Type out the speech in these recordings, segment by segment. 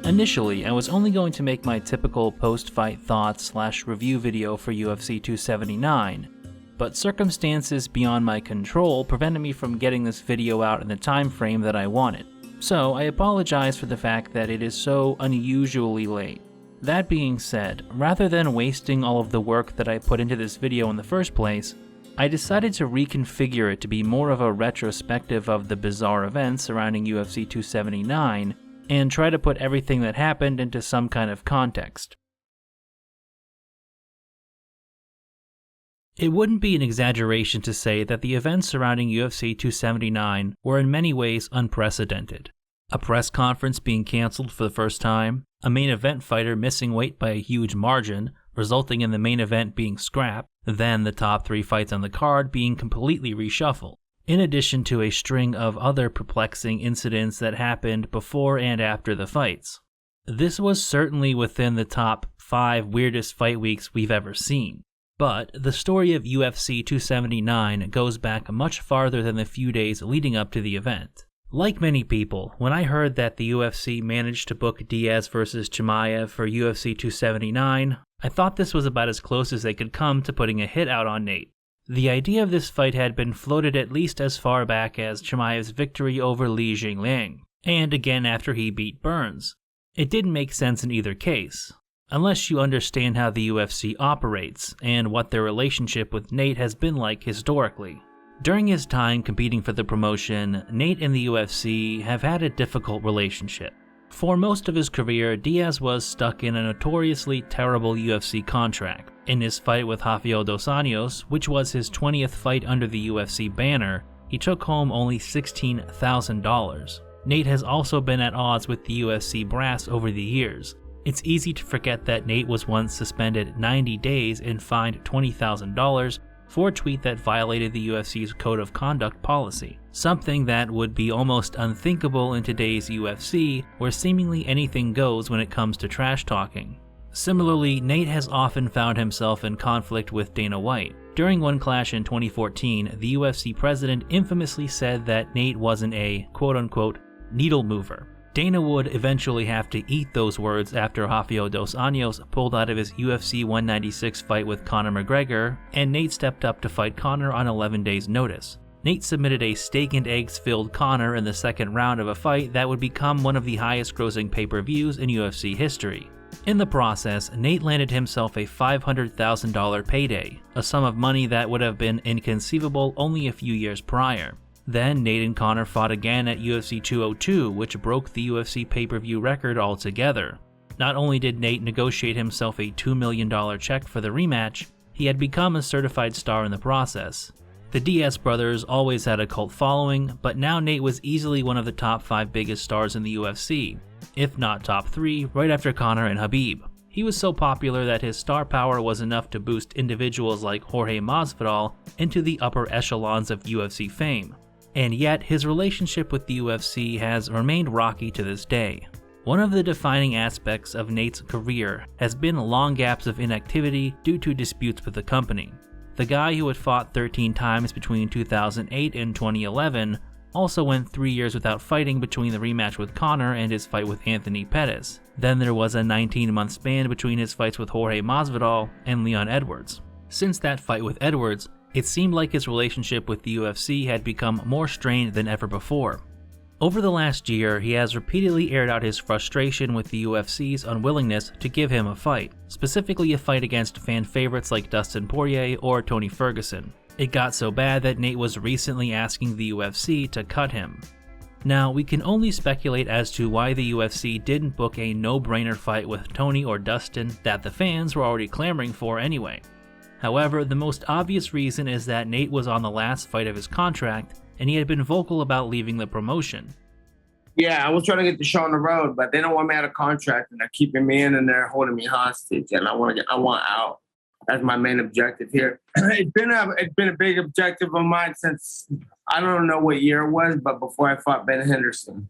Initially, I was only going to make my typical post-fight thoughts/review video for UFC 279, but circumstances beyond my control prevented me from getting this video out in the time frame that I wanted. So I apologize for the fact that it is so unusually late. That being said, rather than wasting all of the work that I put into this video in the first place, I decided to reconfigure it to be more of a retrospective of the bizarre events surrounding UFC 279 and try to put everything that happened into some kind of context. It wouldn't be an exaggeration to say that the events surrounding UFC 279 were in many ways unprecedented. A press conference being cancelled for the first time, a main event fighter missing weight by a huge margin, resulting in the main event being scrapped, then the top 3 fights on the card being completely reshuffled, in addition to a string of other perplexing incidents that happened before and after the fights. This was certainly within the top 5 weirdest fight weeks we've ever seen. But the story of UFC 279 goes back much farther than the few days leading up to the event. Like many people, when I heard that the UFC managed to book Diaz vs. Chimaev for UFC 279, I thought this was about as close as they could come to putting a hit out on Nate. The idea of this fight had been floated at least as far back as Chimaev's victory over Li Jingliang, and again after he beat Burns. It didn't make sense in either case, unless you understand how the UFC operates and what their relationship with Nate has been like historically. During his time competing for the promotion, Nate and the UFC have had a difficult relationship. For most of his career, Diaz was stuck in a notoriously terrible UFC contract. In his fight with Rafael dos Anjos, which was his 20th fight under the UFC banner, he took home only $16,000. Nate has also been at odds with the UFC brass over the years. It's easy to forget that Nate was once suspended 90 days and fined $20,000 for a tweet that violated the UFC's Code of Conduct policy, something that would be almost unthinkable in today's UFC, where seemingly anything goes when it comes to trash talking. Similarly, Nate has often found himself in conflict with Dana White. During one clash in 2014, the UFC president infamously said that Nate wasn't a quote-unquote needle mover. Dana would eventually have to eat those words after Rafael dos Anjos pulled out of his UFC 196 fight with Conor McGregor, and Nate stepped up to fight Conor on 11 days' notice. Nate submitted a steak and eggs filled Conor in the second round of a fight that would become one of the highest grossing pay-per-views in UFC history. In the process, Nate landed himself a $500,000 payday, a sum of money that would have been inconceivable only a few years prior. Then Nate and Conor fought again at UFC 202, which broke the UFC pay-per-view record altogether. Not only did Nate negotiate himself a $2 million check for the rematch, he had become a certified star in the process. The Diaz brothers always had a cult following, but now Nate was easily one of the top 5 biggest stars in the UFC, if not top 3, right after Conor and Khabib. He was so popular that his star power was enough to boost individuals like Jorge Masvidal into the upper echelons of UFC fame. And yet, his relationship with the UFC has remained rocky to this day. One of the defining aspects of Nate's career has been long gaps of inactivity due to disputes with the company. The guy who had fought 13 times between 2008 and 2011 also went 3 years without fighting between the rematch with Conor and his fight with Anthony Pettis. Then there was a 19-month span between his fights with Jorge Masvidal and Leon Edwards. Since that fight with Edwards, it seemed like his relationship with the UFC had become more strained than ever before. Over the last year, he has repeatedly aired out his frustration with the UFC's unwillingness to give him a fight, specifically a fight against fan favorites like Dustin Poirier or Tony Ferguson. It got so bad that Nate was recently asking the UFC to cut him. Now, we can only speculate as to why the UFC didn't book a no-brainer fight with Tony or Dustin that the fans were already clamoring for anyway. However, the most obvious reason is that Nate was on the last fight of his contract, and he had been vocal about leaving the promotion. Yeah, I was trying to get the show on the road, but they don't want me out of contract, and they're keeping me in, and they're holding me hostage, and I want out. That's my main objective here. It's been a big objective of mine since I don't know what year it was, but before I fought Ben Henderson.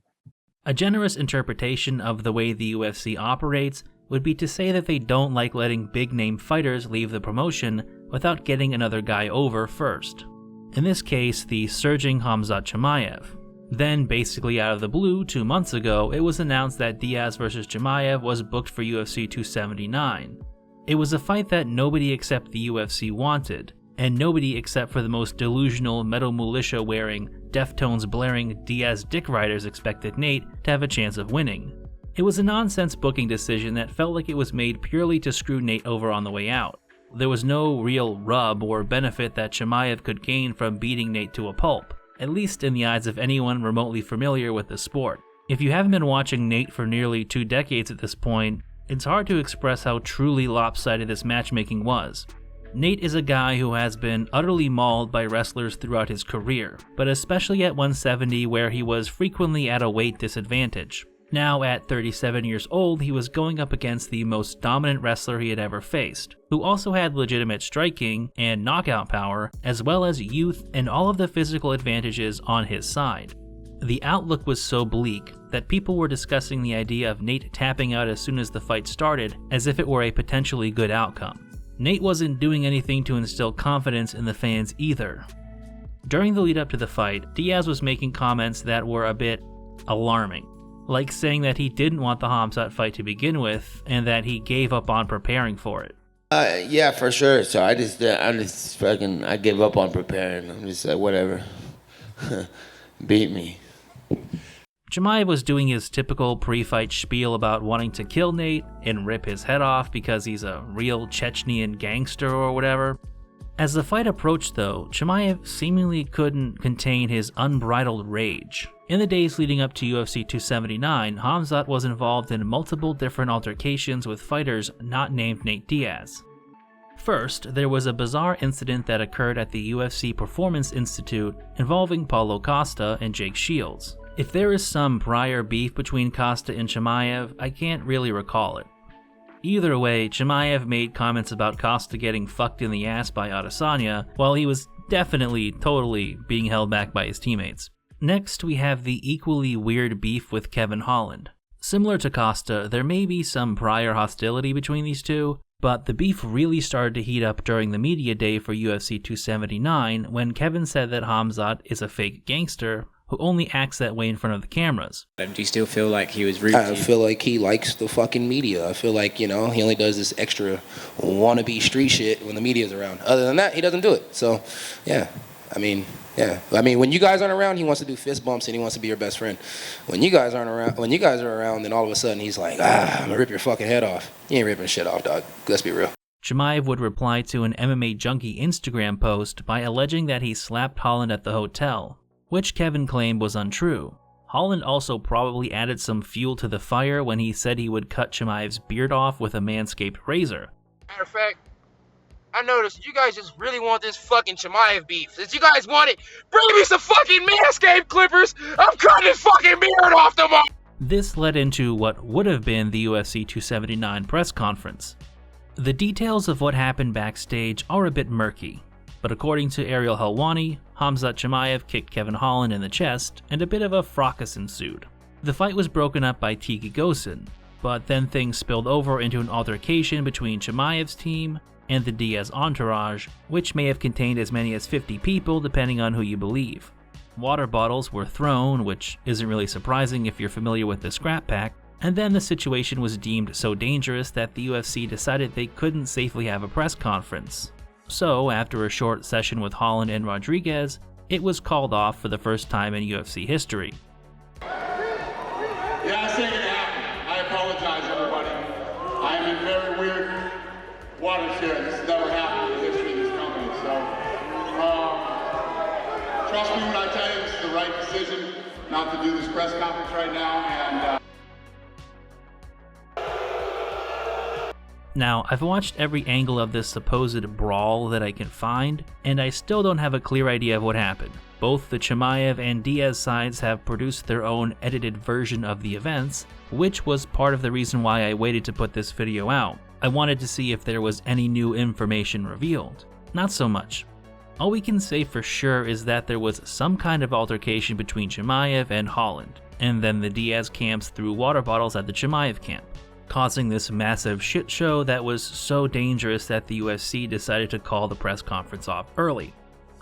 A generous interpretation of the way the UFC operates would be to say that they don't like letting big-name fighters leave the promotion without getting another guy over first. In this case, the surging Khamzat Chimaev. Then, basically out of the blue, 2 months ago, it was announced that Diaz vs. Chimaev was booked for UFC 279. It was a fight that nobody except the UFC wanted, and nobody except for the most delusional metal militia wearing, Deftones blaring Diaz dick riders expected Nate to have a chance of winning. It was a nonsense booking decision that felt like it was made purely to screw Nate over on the way out. There was no real rub or benefit that Chimaev could gain from beating Nate to a pulp, at least in the eyes of anyone remotely familiar with the sport. If you haven't been watching Nate for nearly 2 decades at this point, it's hard to express how truly lopsided this matchmaking was. Nate is a guy who has been utterly mauled by wrestlers throughout his career, but especially at 170 where he was frequently at a weight disadvantage. Now at 37 years old, he was going up against the most dominant wrestler he had ever faced, who also had legitimate striking and knockout power, as well as youth and all of the physical advantages on his side. The outlook was so bleak that people were discussing the idea of Nate tapping out as soon as the fight started as if it were a potentially good outcome. Nate wasn't doing anything to instill confidence in the fans either. During the lead up to the fight, Diaz was making comments that were a bit alarming, like saying that he didn't want the Khamzat fight to begin with and that he gave up on preparing for it. Yeah, for sure. So I gave up on preparing. I'm just like, whatever. Beat me. Chimaev was doing his typical pre-fight spiel about wanting to kill Nate and rip his head off because he's a real Chechnyan gangster or whatever. As the fight approached though, Chimaev seemingly couldn't contain his unbridled rage. In the days leading up to UFC 279, Khamzat was involved in multiple different altercations with fighters not named Nate Diaz. First, there was a bizarre incident that occurred at the UFC Performance Institute involving Paulo Costa and Jake Shields. If there is some prior beef between Costa and Chimaev, I can't really recall it. Either way, Chimaev made comments about Costa getting fucked in the ass by Adesanya, while he was definitely, totally being held back by his teammates. Next, we have the equally weird beef with Kevin Holland. Similar to Costa, there may be some prior hostility between these two, but the beef really started to heat up during the media day for UFC 279 when Kevin said that Khamzat is a fake gangster who only acts that way in front of the cameras. Do you still feel like he was rude? I feel like he likes the fucking media. I feel like, he only does this extra wannabe street shit when the media's around. Other than that, he doesn't do it. So, yeah. When you guys aren't around, he wants to do fist bumps and he wants to be your best friend. When you guys are around, then all of a sudden he's like, I'm gonna rip your fucking head off. You ain't ripping shit off, dog. Let's be real. Chimaev would reply to an MMA Junkie Instagram post by alleging that he slapped Holland at the hotel, which Kevin claimed was untrue. Holland also probably added some fuel to the fire when he said he would cut Chimaev's beard off with a Manscaped razor. Matter of fact, I noticed you guys just really want this fucking Chimaev beef. Since you guys want it, bring me some fucking Manscaped clippers. I'm cutting his fucking beard off tomorrow. This led into what would have been the UFC 279 press conference. The details of what happened backstage are a bit murky, but according to Ariel Helwani, Khamzat Chimaev kicked Kevin Holland in the chest and a bit of a fracas ensued. The fight was broken up by Tiki Gosen, but then things spilled over into an altercation between Chimaev's team and the Diaz entourage, which may have contained as many as 50 people depending on who you believe. Water bottles were thrown, which isn't really surprising if you're familiar with the scrap pack, and then the situation was deemed so dangerous that the UFC decided they couldn't safely have a press conference. So, after a short session with Holland and Rodriguez, it was called off for the first time in UFC history. Yeah, I said it happened. I apologize, everybody. I am in very weird waters here. This has never happened in the history of this company. So, trust me when I tell you this is the right decision not to do this press conference right now. And Now, I've watched every angle of this supposed brawl that I can find, and I still don't have a clear idea of what happened. Both the Chimaev and Diaz sides have produced their own edited version of the events, which was part of the reason why I waited to put this video out. I wanted to see if there was any new information revealed. Not so much. All we can say for sure is that there was some kind of altercation between Chimaev and Holland, and then the Diaz camps threw water bottles at the Chimaev camp, causing this massive shit show that was so dangerous that the UFC decided to call the press conference off early.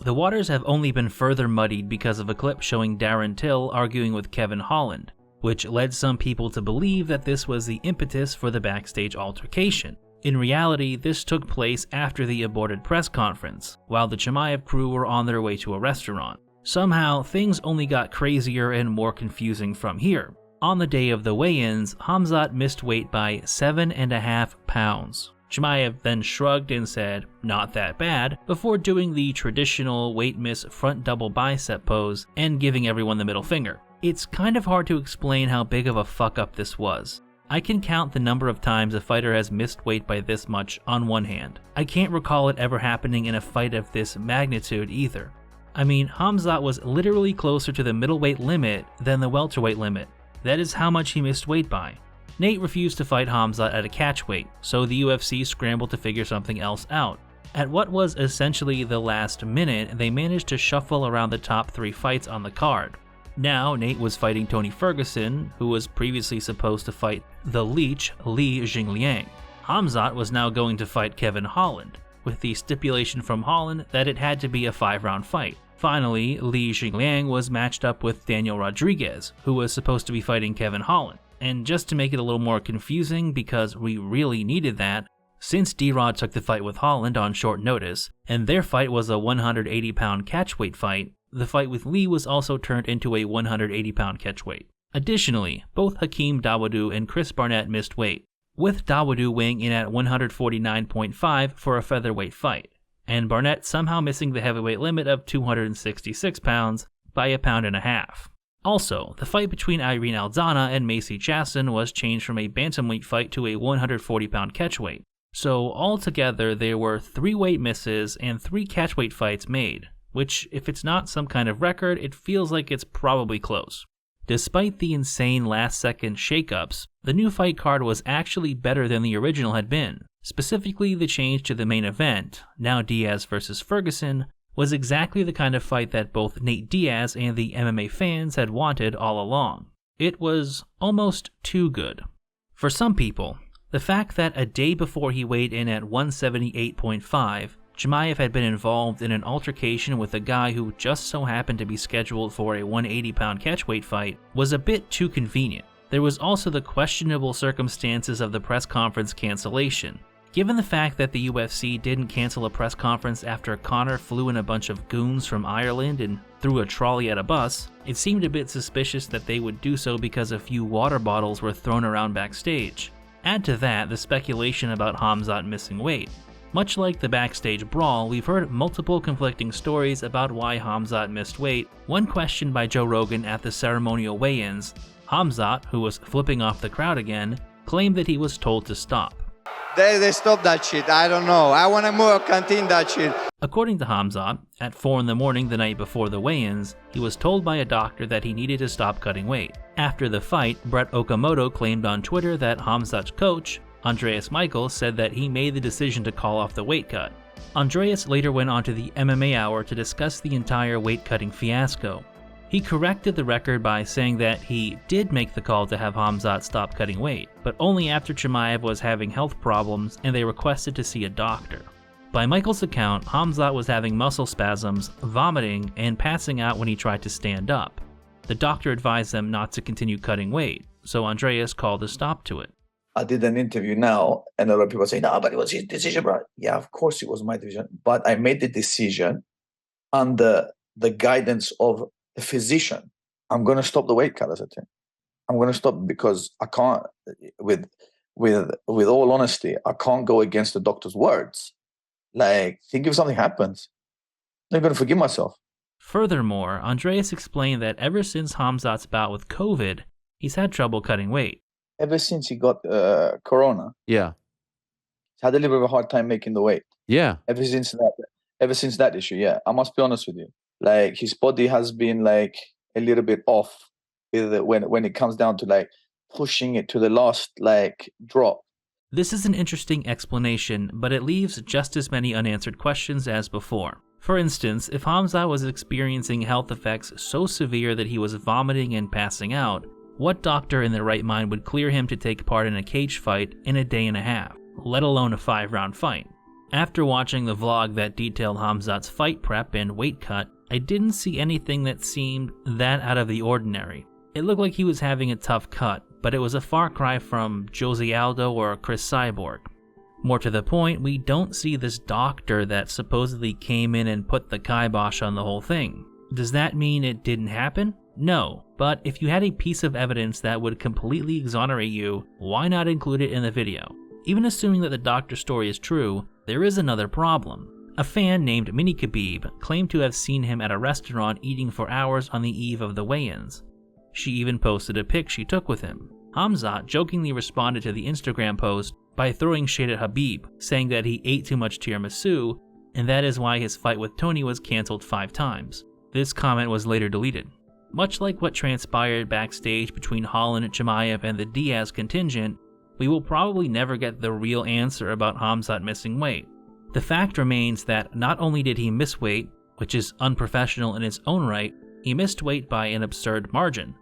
The waters have only been further muddied because of a clip showing Darren Till arguing with Kevin Holland, which led some people to believe that this was the impetus for the backstage altercation. In reality, this took place after the aborted press conference, while the Chimaev crew were on their way to a restaurant. Somehow, things only got crazier and more confusing from here. On the day of the weigh-ins, Khamzat missed weight by 7.5 pounds. Chimaev then shrugged and said, "Not that bad," before doing the traditional weight miss front double bicep pose and giving everyone the middle finger. It's kind of hard to explain how big of a fuck up this was. I can count the number of times a fighter has missed weight by this much on one hand. I can't recall it ever happening in a fight of this magnitude either. I mean, Khamzat was literally closer to the middleweight limit than the welterweight limit. That is how much he missed weight by. Nate refused to fight Khamzat at a catchweight, so the UFC scrambled to figure something else out. At what was essentially the last minute, they managed to shuffle around the top 3 fights on the card. Now, Nate was fighting Tony Ferguson, who was previously supposed to fight the Leech Li Jingliang. Khamzat was now going to fight Kevin Holland, with the stipulation from Holland that it had to be a 5-round fight. Finally, Li Jingliang was matched up with Daniel Rodriguez, who was supposed to be fighting Kevin Holland. And just to make it a little more confusing, because we really needed that, since D-Rod took the fight with Holland on short notice, and their fight was a 180-pound catchweight fight, the fight with Lee was also turned into a 180-pound catchweight. Additionally, both Hakeem Dawodu and Chris Barnett missed weight, with Dawodu weighing in at 149.5 for a featherweight fight, and Barnett somehow missing the heavyweight limit of 266 pounds by 1.5 pounds. Also, the fight between Irene Aldana and Macy Chiasson was changed from a bantamweight fight to a 140-pound catchweight. So altogether, there were 3 weight misses and 3 catchweight fights made, which, if it's not some kind of record, it feels like it's probably close. Despite the insane last-second shakeups, the new fight card was actually better than the original had been. Specifically, the change to the main event, now Diaz vs. Ferguson, was exactly the kind of fight that both Nate Diaz and the MMA fans had wanted all along. It was almost too good. For some people, the fact that a day before he weighed in at 178.5, Chimaev had been involved in an altercation with a guy who just so happened to be scheduled for a 180-pound catchweight fight was a bit too convenient. There was also the questionable circumstances of the press conference cancellation. Given the fact that the UFC didn't cancel a press conference after Conor flew in a bunch of goons from Ireland and threw a trolley at a bus, it seemed a bit suspicious that they would do so because a few water bottles were thrown around backstage. Add to that the speculation about Khamzat missing weight. Much like the backstage brawl, we've heard multiple conflicting stories about why Khamzat missed weight. One question by Joe Rogan at the ceremonial weigh-ins, Khamzat, who was flipping off the crowd again, claimed that he was told to stop. They stopped that shit. I don't know. I want to more continue that shit. According to Khamzat, at 4 in the morning the night before the weigh-ins, he was told by a doctor that he needed to stop cutting weight. After the fight, Brett Okamoto claimed on Twitter that Khamzat's coach, Andreas Michael, said that he made the decision to call off the weight cut. Andreas later went on to the MMA Hour to discuss the entire weight-cutting fiasco. He corrected the record by saying that he did make the call to have Khamzat stop cutting weight, but only after Chimaev was having health problems and they requested to see a doctor. By Michael's account, Khamzat was having muscle spasms, vomiting, and passing out when he tried to stand up. The doctor advised them not to continue cutting weight, so Andreas called a stop to it. I did an interview now, and a lot of people say, no, but it was his decision, bro. Yeah, of course it was my decision. But I made the decision under the guidance of a physician. I'm going to stop the weight cut, as I think. I'm going to stop because I can't, with all honesty, I can't go against the doctor's words. Like, think if something happens, I'm going to forgive myself. Furthermore, Andreas explained that ever since Khamzat's bout with COVID, he's had trouble cutting weight. Ever since he got corona, Yeah. he's had a little bit of a hard time making the weight. Yeah. Ever since that issue, yeah. I must be honest with you. Like, his body has been like a little bit off with it when it comes down to like pushing it to the last like drop. This is an interesting explanation, but it leaves just as many unanswered questions as before. For instance, if Khamzat was experiencing health effects so severe that he was vomiting and passing out, what doctor in their right mind would clear him to take part in a cage fight in a day and a half, let alone a 5-round fight? After watching the vlog that detailed Khamzat's fight prep and weight cut, I didn't see anything that seemed that out of the ordinary. It looked like he was having a tough cut, but it was a far cry from Jose Aldo or Chris Cyborg. More to the point, we don't see this doctor that supposedly came in and put the kibosh on the whole thing. Does that mean it didn't happen? No, but if you had a piece of evidence that would completely exonerate you, why not include it in the video? Even assuming that the doctor's story is true, there is another problem. A fan named Mini Khabib claimed to have seen him at a restaurant eating for hours on the eve of the weigh-ins. She even posted a pic she took with him. Khamzat jokingly responded to the Instagram post by throwing shade at Khabib, saying that he ate too much tiramisu, and that is why his fight with Tony was cancelled 5 times. This comment was later deleted. Much like what transpired backstage between Holland, Chimaev, and the Diaz contingent, we will probably never get the real answer about Khamzat missing weight. The fact remains that not only did he miss weight, which is unprofessional in its own right, he missed weight by an absurd margin,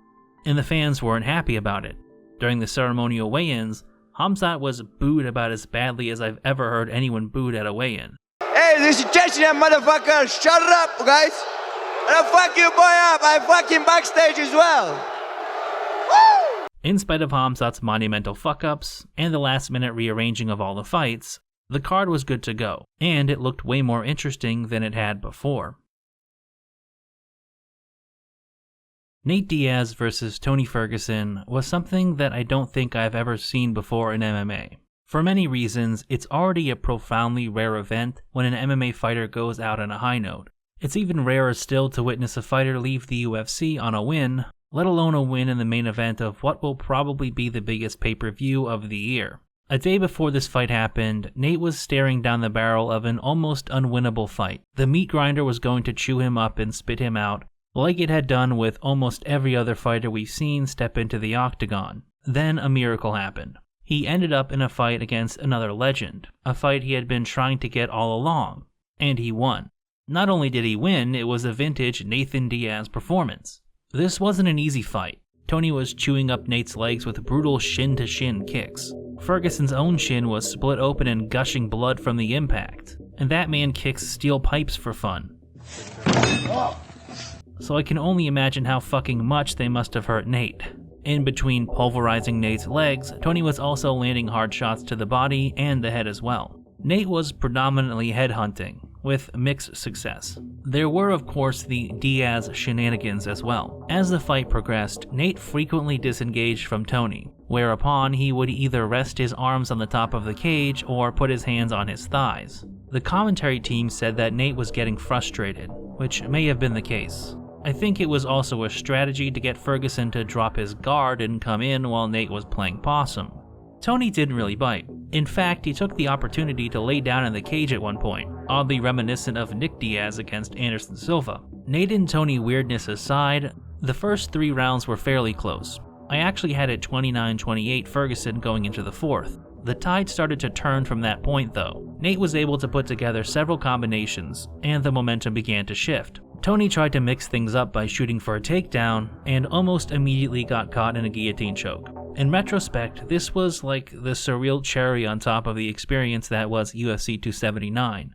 and the fans weren't happy about it. During the ceremonial weigh-ins, Khamzat was booed about as badly as I've ever heard anyone booed at a weigh-in. Hey, this is Chechen, motherfucker! Shut up, guys! And I'll fuck you boy up! I fucking backstage as well! Woo! In spite of Khamzat's monumental fuck-ups and the last-minute rearranging of all the fights, the card was good to go, and it looked way more interesting than it had before. Nate Diaz versus Tony Ferguson was something that I don't think I've ever seen before in MMA. For many reasons, it's already a profoundly rare event when an MMA fighter goes out on a high note. It's even rarer still to witness a fighter leave the UFC on a win, let alone a win in the main event of what will probably be the biggest pay-per-view of the year. A day before this fight happened, Nate was staring down the barrel of an almost unwinnable fight. The meat grinder was going to chew him up and spit him out, like it had done with almost every other fighter we've seen step into the octagon. Then a miracle happened. He ended up in a fight against another legend, a fight he had been trying to get all along, and he won. Not only did he win, it was a vintage Nathan Diaz performance. This wasn't an easy fight. Tony was chewing up Nate's legs with brutal shin-to-shin kicks. Ferguson's own shin was split open and gushing blood from the impact, and that man kicks steel pipes for fun. So I can only imagine how fucking much they must have hurt Nate. In between pulverizing Nate's legs, Tony was also landing hard shots to the body and the head as well. Nate was predominantly headhunting, with mixed success. There were of course the Diaz shenanigans as well. As the fight progressed, Nate frequently disengaged from Tony, whereupon he would either rest his arms on the top of the cage or put his hands on his thighs. The commentary team said that Nate was getting frustrated, which may have been the case. I think it was also a strategy to get Ferguson to drop his guard and come in while Nate was playing possum. Tony didn't really bite. In fact, he took the opportunity to lay down in the cage at one point, oddly reminiscent of Nick Diaz against Anderson Silva. Nate and Tony weirdness aside, the first 3 rounds were fairly close. I actually had it 29-28 Ferguson going into the 4th. The tide started to turn from that point though. Nate was able to put together several combinations, and the momentum began to shift. Tony tried to mix things up by shooting for a takedown, and almost immediately got caught in a guillotine choke. In retrospect, this was like the surreal cherry on top of the experience that was UFC 279.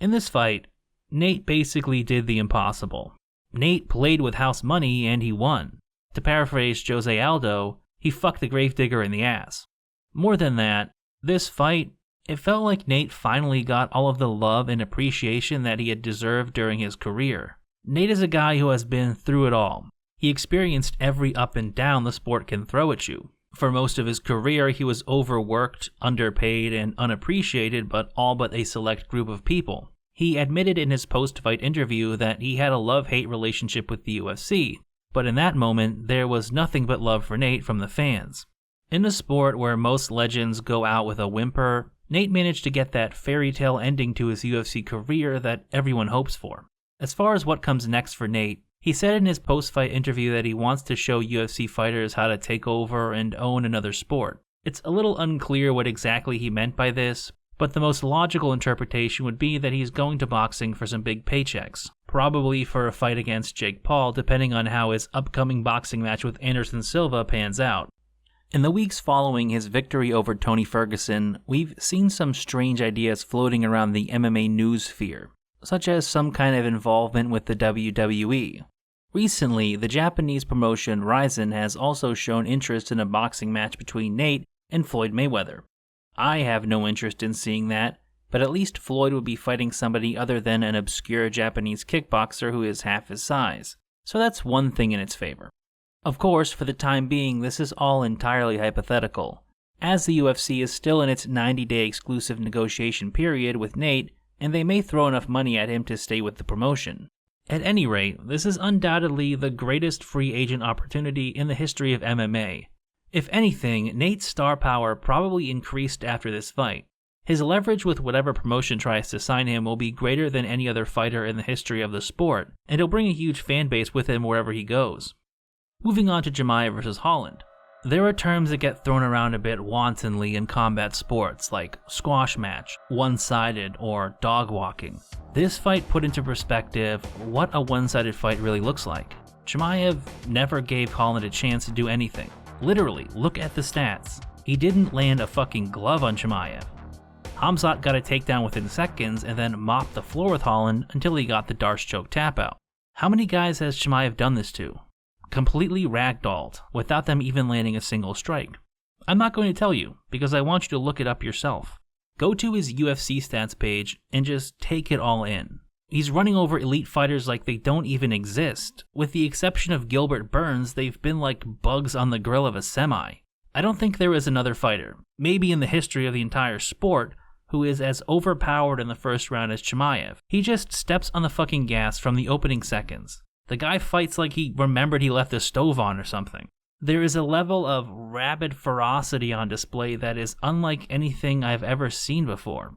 In this fight, Nate basically did the impossible. Nate played with house money and he won. To paraphrase Jose Aldo, he fucked the gravedigger in the ass. More than that, this fight, it felt like Nate finally got all of the love and appreciation that he had deserved during his career. Nate is a guy who has been through it all. He experienced every up and down the sport can throw at you. For most of his career, he was overworked, underpaid, and unappreciated by all but a select group of people. He admitted in his post-fight interview that he had a love-hate relationship with the UFC, but in that moment, there was nothing but love for Nate from the fans. In a sport where most legends go out with a whimper, Nate managed to get that fairy tale ending to his UFC career that everyone hopes for. As far as what comes next for Nate, he said in his post-fight interview that he wants to show UFC fighters how to take over and own another sport. It's a little unclear what exactly he meant by this, but the most logical interpretation would be that he's going to boxing for some big paychecks, probably for a fight against Jake Paul depending on how his upcoming boxing match with Anderson Silva pans out. In the weeks following his victory over Tony Ferguson, we've seen some strange ideas floating around the MMA news sphere, such as some kind of involvement with the WWE. Recently, the Japanese promotion Rizin has also shown interest in a boxing match between Nate and Floyd Mayweather. I have no interest in seeing that, but at least Floyd would be fighting somebody other than an obscure Japanese kickboxer who is half his size, so that's one thing in its favor. Of course, for the time being, this is all entirely hypothetical, as the UFC is still in its 90-day exclusive negotiation period with Nate, and they may throw enough money at him to stay with the promotion. At any rate, this is undoubtedly the greatest free agent opportunity in the history of MMA. If anything, Nate's star power probably increased after this fight. His leverage with whatever promotion tries to sign him will be greater than any other fighter in the history of the sport, and he'll bring a huge fan base with him wherever he goes. Moving on to Chimaev versus Holland. There are terms that get thrown around a bit wantonly in combat sports, like squash match, one-sided, or dog walking. This fight put into perspective what a one-sided fight really looks like. Chimaev never gave Holland a chance to do anything. Literally, look at the stats. He didn't land a fucking glove on Chimaev. Khamzat got a takedown within seconds and then mopped the floor with Holland until he got the Darce choke tap out. How many guys has Chimaev done this to? Completely ragdolled, without them even landing a single strike. I'm not going to tell you, because I want you to look it up yourself. Go to his UFC stats page and just take it all in. He's running over elite fighters like they don't even exist. With the exception of Gilbert Burns, they've been like bugs on the grill of a semi. I don't think there is another fighter, maybe in the history of the entire sport, who is as overpowered in the first round as Chimaev. He just steps on the fucking gas from the opening seconds. The guy fights like he remembered he left the stove on or something. There is a level of rabid ferocity on display that is unlike anything I've ever seen before.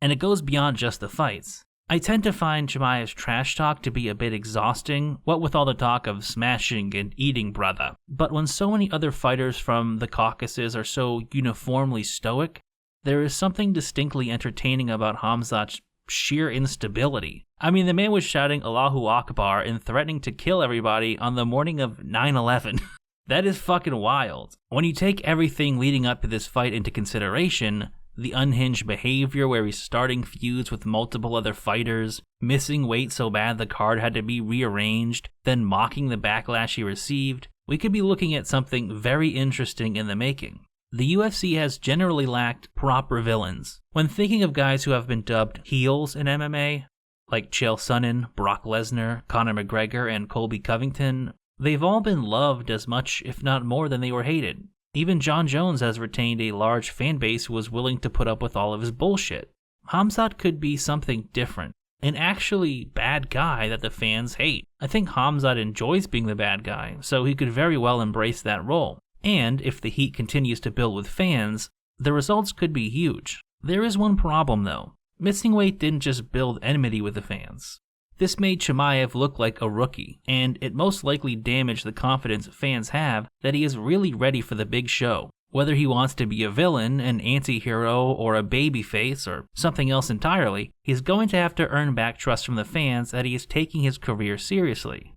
And it goes beyond just the fights. I tend to find Chimaev's trash talk to be a bit exhausting, what with all the talk of smashing and eating, brother. But when so many other fighters from the Caucasus are so uniformly stoic, there is something distinctly entertaining about Khamzat's sheer instability. I mean, the man was shouting Allahu Akbar and threatening to kill everybody on the morning of 9/11. That is fucking wild. When you take everything leading up to this fight into consideration, the unhinged behavior where he's starting feuds with multiple other fighters, missing weight so bad the card had to be rearranged, then mocking the backlash he received, we could be looking at something very interesting in the making. The UFC has generally lacked proper villains. When thinking of guys who have been dubbed heels in MMA, like Chael Sonnen, Brock Lesnar, Conor McGregor, and Colby Covington, they've all been loved as much, if not more, than they were hated. Even Jon Jones has retained a large fan base who was willing to put up with all of his bullshit. Khamzat could be something different, an actually bad guy that the fans hate. I think Khamzat enjoys being the bad guy, so he could very well embrace that role. And if the heat continues to build with fans, the results could be huge. There is one problem though. Missing weight didn't just build enmity with the fans. This made Chimaev look like a rookie, and it most likely damaged the confidence fans have that he is really ready for the big show. Whether he wants to be a villain, an anti-hero, or a babyface, or something else entirely, he's going to have to earn back trust from the fans that he is taking his career seriously.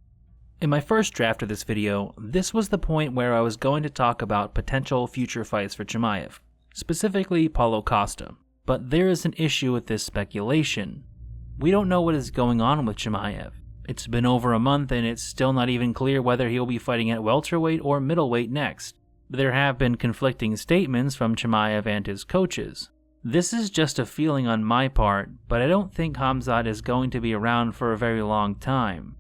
In my first draft of this video, this was the point where I was going to talk about potential future fights for Chimaev, specifically Paulo Costa. But there is an issue with this speculation. We don't know what is going on with Chimaev. It's been over a month and it's still not even clear whether he'll be fighting at welterweight or middleweight next. There have been conflicting statements from Chimaev and his coaches. This is just a feeling on my part, but I don't think Khamzat is going to be around for a very long time.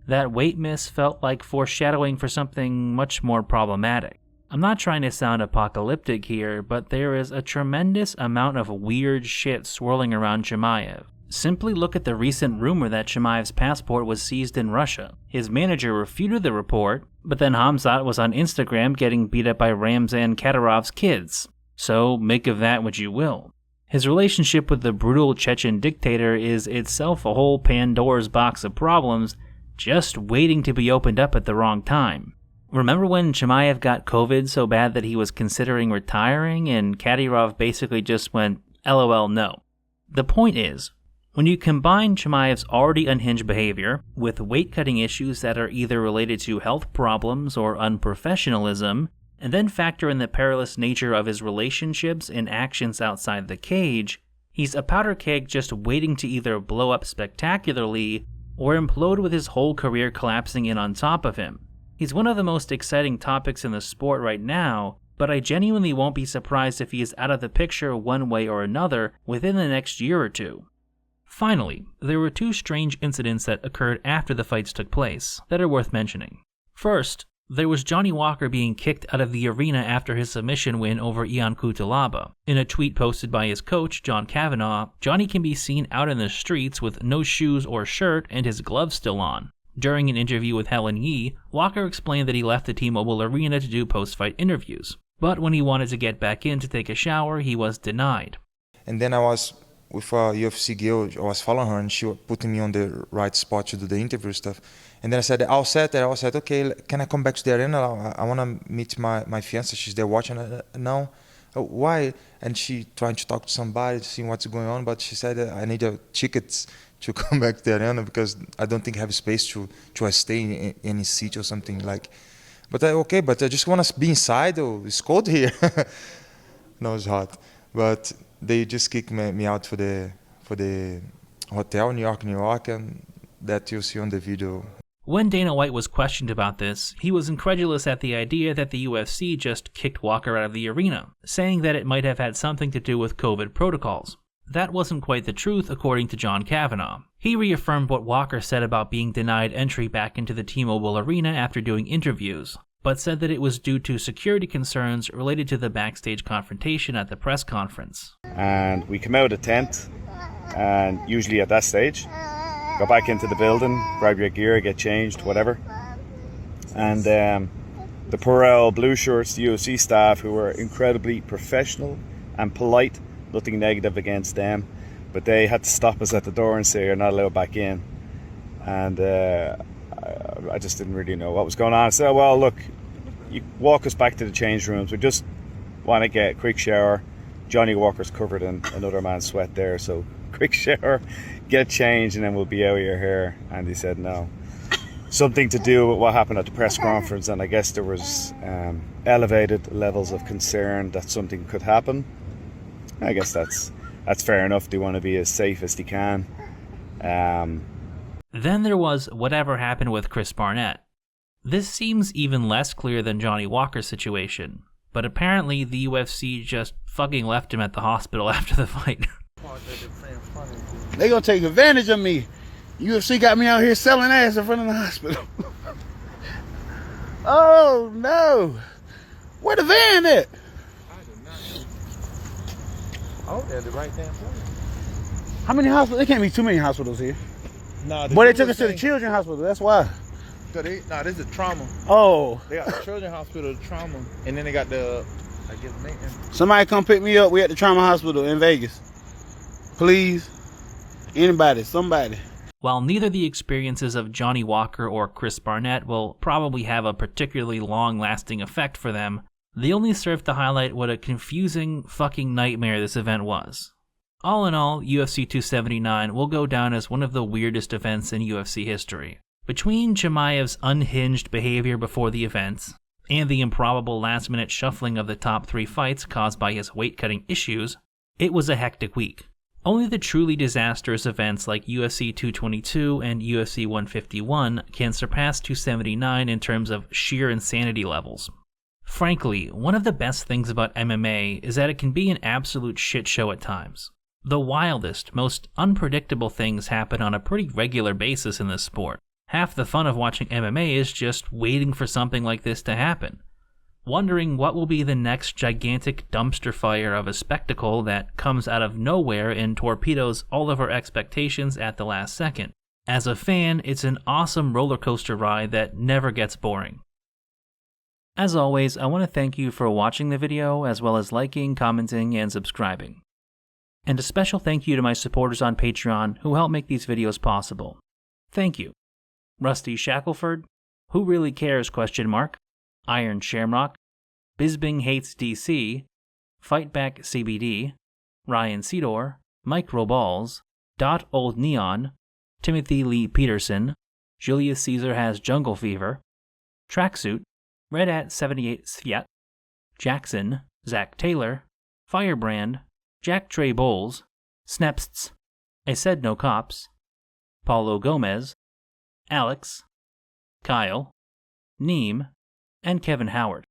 That weight miss felt like foreshadowing for something much more problematic. I'm not trying to sound apocalyptic here, but there is a tremendous amount of weird shit swirling around Chimaev. Simply look at the recent rumor that Chimaev's passport was seized in Russia. His manager refuted the report, but then Khamzat was on Instagram getting beat up by Ramzan Kadyrov's kids. So make of that what you will. His relationship with the brutal Chechen dictator is itself a whole Pandora's box of problems, just waiting to be opened up at the wrong time. Remember when Chimaev got COVID so bad that he was considering retiring and Kadyrov basically just went, LOL, no. The point is, when you combine Chimaev's already unhinged behavior with weight-cutting issues that are either related to health problems or unprofessionalism, and then factor in the perilous nature of his relationships and actions outside the cage, he's a powder keg just waiting to either blow up spectacularly or implode with his whole career collapsing in on top of him. He's one of the most exciting topics in the sport right now, but I genuinely won't be surprised if he is out of the picture one way or another within the next year or two. Finally, there were two strange incidents that occurred after the fights took place that are worth mentioning. First, there was Johnny Walker being kicked out of the arena after his submission win over Ian Cutelaba. In a tweet posted by his coach, John Kavanagh, Johnny can be seen out in the streets with no shoes or shirt and his gloves still on. During an interview with Helen Yee, Walker explained that he left the T-Mobile Arena to do post-fight interviews, but when he wanted to get back in to take a shower, he was denied. And then I was with a UFC girl, I was following her, and she was putting me on the right spot to do the interview stuff. And then I said, all set. And I said, okay, can I come back to the arena? I want to meet my fiance. She's there watching. No. Why? And she trying to talk to somebody, seeing what's going on. But she said, I need a ticket to come back to the arena because I don't think I have space to stay in any seat or something like. But okay, but I just want to be inside. Oh, it's cold here. No, it's hot. But they just kicked me out for the hotel, New York, and that you'll see on the video. When Dana White was questioned about this, he was incredulous at the idea that the UFC just kicked Walker out of the arena, saying that it might have had something to do with COVID protocols. That wasn't quite the truth, according to John Kavanagh. He reaffirmed what Walker said about being denied entry back into the T-Mobile Arena after doing interviews, but said that it was due to security concerns related to the backstage confrontation at the press conference. And we come out of the tent, and usually at that stage, go back into the building, grab your gear, get changed, whatever. And the poor old blue shirts, the UFC staff, who were incredibly professional and polite, nothing negative against them, but they had to stop us at the door and say you're not allowed back in. And I just didn't really know what was going on. I said, well, look, you walk us back to the change rooms. We just want to get a quick shower. Johnny Walker's covered in another man's sweat there, so quick shower, get changed, and then we'll be out of your hair. And he said no. Something to do with what happened at the press conference, and I guess there was elevated levels of concern that something could happen. I guess that's fair enough. They want to be as safe as they can. Then there was whatever happened with Chris Barnett. This seems even less clear than Johnny Walker's situation, but apparently the UFC just fucking left him at the hospital after the fight. They gonna take advantage of me. UFC got me out here selling ass in front of the hospital. Oh no! Where the van at? Oh, they're the right damn place. How many hospitals? There can't be too many hospitals here. Nah, Boy, they took us to the children's hospital. That's why. This is trauma. Oh. They got the children's hospital, trauma, and then they got the, I guess, maintenance. Somebody come pick me up. We at the trauma hospital in Vegas. Please. Anybody, somebody. While neither the experiences of Johnny Walker or Chris Barnett will probably have a particularly long-lasting effect for them, they only serve to highlight what a confusing fucking nightmare this event was. All in all, UFC 279 will go down as one of the weirdest events in UFC history. Between Chimaev's unhinged behavior before the events, and the improbable last-minute shuffling of the top 3 fights caused by his weight-cutting issues, it was a hectic week. Only the truly disastrous events like UFC 222 and UFC 151 can surpass 279 in terms of sheer insanity levels. Frankly, one of the best things about MMA is that it can be an absolute shit show at times. The wildest, most unpredictable things happen on a pretty regular basis in this sport. Half the fun of watching MMA is just waiting for something like this to happen, wondering what will be the next gigantic dumpster fire of a spectacle that comes out of nowhere and torpedoes all of our expectations at the last second. As a fan, it's an awesome roller coaster ride that never gets boring. As always, I want to thank you for watching the video, as well as liking, commenting, and subscribing. And a special thank you to my supporters on Patreon who help make these videos possible. Thank you. Rusty Shackelford, Who Really Cares? Iron Shamrock, Bisbing Hates DC, Fightback CBD, Ryan Cedor, Mike Roballs, Dot Old Neon, Timothy Lee Peterson, Julius Caesar Has Jungle Fever, Tracksuit, Red at 78 Sviat, Jackson, Zach Taylor, Firebrand, Jack Trey Bowles, Snepsts, I Said No Cops, Paulo Gomez, Alex, Kyle, Neem, and Kevin Howard.